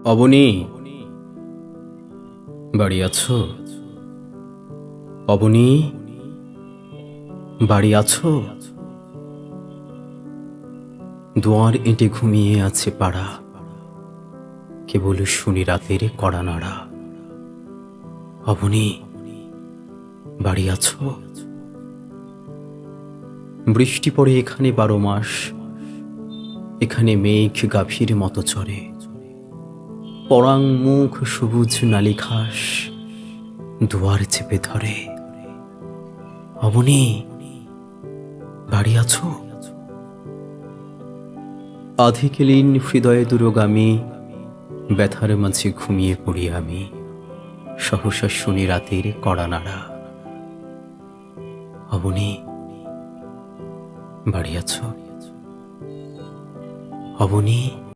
অবনী, বাড়ি আছো? অবনী, বাড়ি আছো? দুয়ার এঁটে ঘুমিয়ে আছে পাড়া, কেবল শুনি রাতের কড়া নাড়া। অবনী, বাড়ি আছো? বৃষ্টি পড়ে এখানে 12 মাস, এখানে মেঘ গাভীর মতো চড়ে। পরাং মুখ সবুজ নালি ঘাস দুয়ার চেপে ধরে। অবনী, বাড়ি আছো? আধিকেলীন হৃদয়ে দূরগামী, ব্যথার মাঝে ঘুমিয়ে পড়ি আমি, সহসা শুনি রাতের কড়া নাড়া। অবনী, বাড়ি আছো? অবনী।